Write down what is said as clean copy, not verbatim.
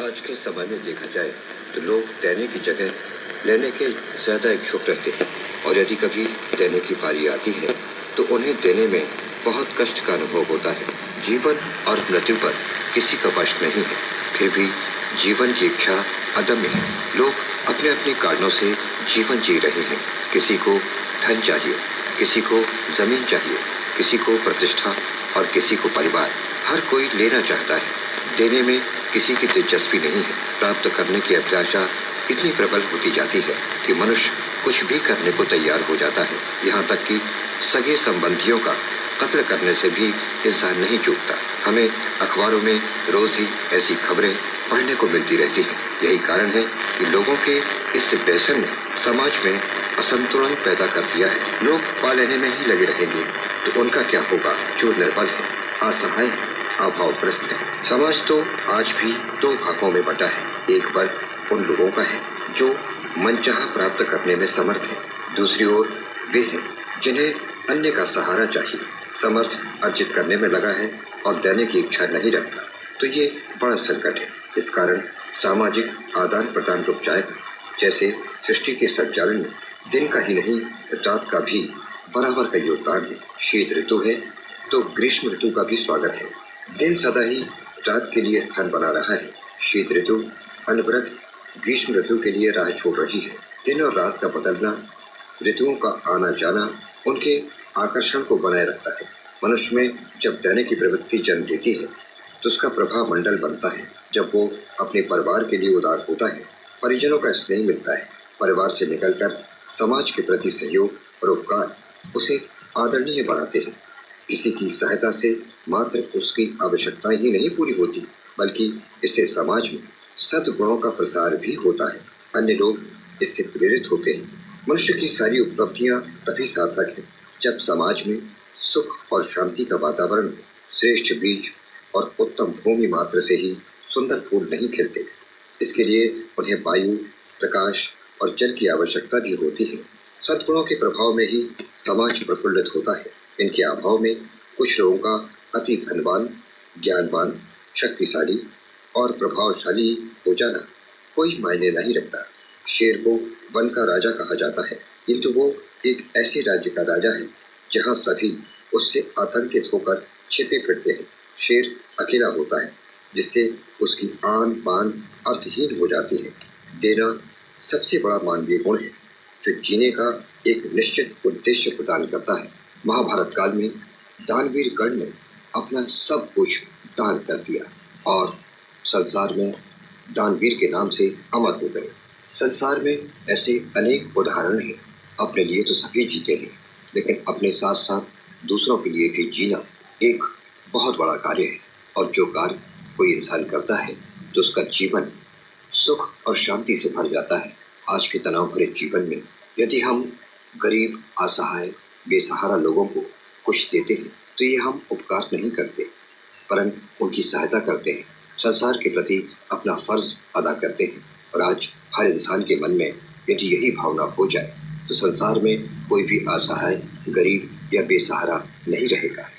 आज के समय में देखा जाए तो लोग देने की जगह लेने के ज़्यादा इच्छुक रहते हैं, और यदि कभी देने की बारी आती है तो उन्हें देने में बहुत कष्ट का अनुभव होता है। जीवन और मृत्यु पर किसी का वश नहीं है, फिर भी जीवन की इच्छा अदम्य है। लोग अपने अपने कारणों से जीवन जी रहे हैं। किसी को धन चाहिए, किसी को जमीन चाहिए, किसी को प्रतिष्ठा और किसी को परिवार। हर कोई लेना चाहता है, देने में किसी की दिलचस्पी नहीं है। प्राप्त करने की अभिलाषा इतनी प्रबल होती जाती है कि मनुष्य कुछ भी करने को तैयार हो जाता है। यहाँ तक कि सगे संबंधियों का कत्ल करने से भी इंसान नहीं चूकता। हमें अखबारों में रोज ही ऐसी खबरें पढ़ने को मिलती रहती हैं। यही कारण है कि लोगों के इस व्यसन ने समाज में असंतुलन पैदा कर दिया है। लोग पा लेने में ही लगे रहेंगे तो उनका क्या होगा जो निर्बल है, असहाय है, अभावग्रस्त है। समाज तो आज भी दो भागों में बटा है। एक वर्ग उन लोगों का है जो मनचाहा प्राप्त करने में समर्थ है, दूसरी ओर वे हैं जिन्हें अन्य का सहारा चाहिए। समर्थ अर्जित करने में लगा है और देने की इच्छा नहीं रखता, तो ये बड़ा संकट है। इस कारण सामाजिक आदान प्रदान रुक जाएगा। जैसे सृष्टि के संचालन में दिन का ही नहीं रात का भी बराबर का योगदान है। शीत ऋतु है तो ग्रीष्म ऋतु का भी स्वागत है। दिन सदा ही रात के लिए स्थान बना रहा है। शीत ऋतु अनवरत ग्रीष्म ऋतु के लिए राह छोड़ रही है। दिन और रात का बदलना, ऋतुओं का आना जाना उनके आकर्षण को बनाए रखता है। मनुष्य में जब देने की प्रवृत्ति जन्म लेती है तो उसका प्रभाव मंडल बनता है। जब वो अपने परिवार के लिए उदार होता है, परिजनों का स्नेह मिलता है, परिवार से निकलकर समाज के प्रति सहयोग और उपकार उसे आदरणीय बनाते हैं। किसी की सहायता से मात्र उसकी आवश्यकताएं ही नहीं पूरी होती, बल्कि इससे समाज में सद्गुणों का प्रसार भी होता है। अन्य लोग इससे प्रेरित होते हैं। मनुष्य की सारी उपलब्धियां तभी सार्थक है जब समाज में सुख और शांति का वातावरण हो। श्रेष्ठ बीज और उत्तम भूमि मात्र से ही सुंदर फूल नहीं खिलते, इसके लिए उन्हें वायु, प्रकाश और जल की आवश्यकता भी होती है। सद्गुणों के प्रभाव में ही समाज प्रफुल्लित होता है। इनके अभाव में कुछ लोगों का अति धनवान, ज्ञानवान, शक्तिशाली और प्रभावशाली हो जाना कोई मायने नहीं रखता। शेर को वन का राजा कहा जाता है, किंतु वो एक ऐसे राज्य का राजा है जहाँ सभी उससे आतंकित होकर छिपे फिरते हैं। शेर अकेला होता है, जिससे उसकी आन बान अर्थहीन हो जाती है। देना सबसे बड़ा मानवीय गुण है जो जीने का एक निश्चित उद्देश्य प्रदान करता है। महाभारत काल में दानवीर कर्ण ने अपना सब कुछ दान कर दिया और संसार में दानवीर के नाम से अमर हो गए। संसार में ऐसे अनेक उदाहरण हैं। अपने लिए तो सभी जीते हैं, लेकिन अपने साथ साथ दूसरों के लिए भी जीना एक बहुत बड़ा कार्य है। और जो कार्य कोई इंसान करता है तो उसका जीवन सुख और शांति से भर जाता है। आज के तनाव भरे जीवन में यदि हम गरीब, असहाय, बेसहारा लोगों को कुछ देते हैं तो ये हम उपकार नहीं करते, परंतु उनकी सहायता करते हैं, संसार के प्रति अपना फर्ज अदा करते हैं। और आज हर इंसान के मन में यदि यही भावना हो जाए तो संसार में कोई भी असहाय, गरीब या बेसहारा नहीं रहेगा।